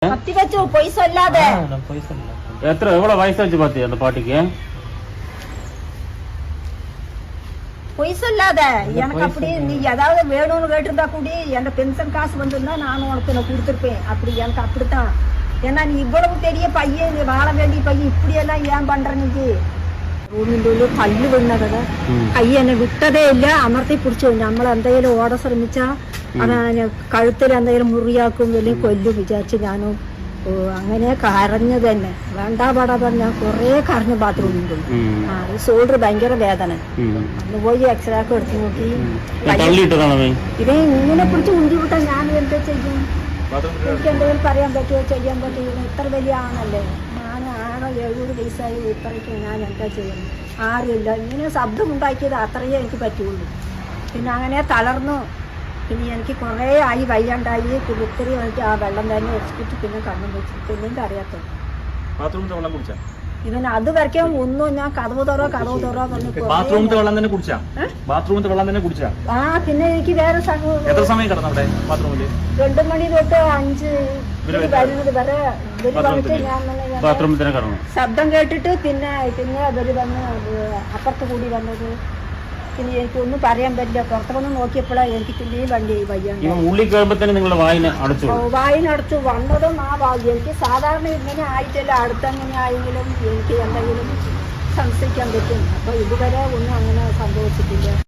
பத்தி வச்சு பொய் சொல்லாத. எவ்வளவு வயசாச்சு பாத்தியா அந்த பாட்டிக்கு? பொய் சொல்லாத. எனக்கு அப்படி நீ ஏதாவது வேணும்னு கேட்டிருந்தா கூடி என் பென்ஷன் காசு வந்திருந்தா நானும் உனக்கு நான் கொடுத்துருப்பேன். அப்படி எனக்கு அப்படித்தான். ஏன்னா நீ இவ்வளவு பெரிய பையன், நீ வாழ வேண்டிய பையன், இப்படி எல்லாம் ஏன் பண்ற நீ? റൂമിൻ്റെ ഉള്ളിൽ കല്ല് വീണത് കൈ എന്നെ വിട്ടതേ ഇല്ല, അമർത്തി പിടിച്ചു. നമ്മൾ എന്തെങ്കിലും ഓടാൻ ശ്രമിച്ചാൽ അത് കഴുത്തിൽ എന്തെങ്കിലും മുറിയാക്കും, അല്ലെങ്കിൽ കൊല്ലും വിചാരിച്ച് ഞാനും അങ്ങനെ കരഞ്ഞു തന്നെ. വേണ്ടാ പാടാ പറഞ്ഞാൽ കുറെ കരഞ്ഞു ബാത്റൂമിൻ്റെ ഉള്ളിൽ. ഈ ഷോൾഡർ ഭയങ്കര വേദന. അന്ന് പോയി എക്സ്റേ ഒക്കെ എടുത്തു നോക്കി. ഇവൻ ഇങ്ങനെ പിടിച്ച് ഉന്തി വിട്ടാൽ ഞാൻ എന്താ ചെയ്യും? എനിക്ക് എന്തെങ്കിലും പറയാൻ പറ്റുമോ, ചെയ്യാൻ പറ്റുമോ? ഇത്ര വലിയ ആണല്ലേ ഞാൻ. 70 വയസ്സായി, ഇത്രയ്ക്ക് ഞാൻ എന്താ ചെയ്യുന്നു? ആരുമില്ല. ഇങ്ങനെ ശബ്ദം ഉണ്ടാക്കിയത് അത്രയേ എനിക്ക് പറ്റുള്ളൂ. പിന്നെ അങ്ങനെ തളർന്നു. പിന്നെ എനിക്ക് കുറേ ആയി വയ്യാണ്ടായി. കുളിത്തിരി വന്നിട്ട് ആ വെള്ളം തന്നെ ഒഴിച്ചിട്ട് പിന്നെ കണ്ണും വെച്ചു. പിന്നെ അറിയാത്ത ഇവൻ അത് വരയ്ക്കാൻ ഒന്നും ഞാൻ കഥവ് തുറ പറഞ്ഞു. പിന്നെ എനിക്ക് വേറെ 2 മണി തൊട്ട് 5 വരുന്നത് വരെ വന്നിട്ട് ഞാൻ ശബ്ദം കേട്ടിട്ട് പിന്നെ അവര് വന്ന് അപ്പുറത്ത് കൂടി വന്നത്. പിന്നെ എനിക്കൊന്നും പറയാൻ പറ്റില്ല. പുറത്തൊന്ന് നോക്കിയപ്പോഴാണ് എനിക്ക് പിന്നെയും വണ്ടി വയ്യാണ്ട് വായിനടച്ചു വന്നതും ആ ഭാഗ്യം. എനിക്ക് സാധാരണ ഇങ്ങനെ ആയിട്ടില്ല. അടുത്തെങ്ങനെ ആയെങ്കിലും എനിക്ക് എന്തെങ്കിലും സംശയിക്കാൻ പറ്റും. അപ്പൊ ഇതുവരെ ഒന്നും അങ്ങനെ സംഭവിച്ചിട്ടില്ല.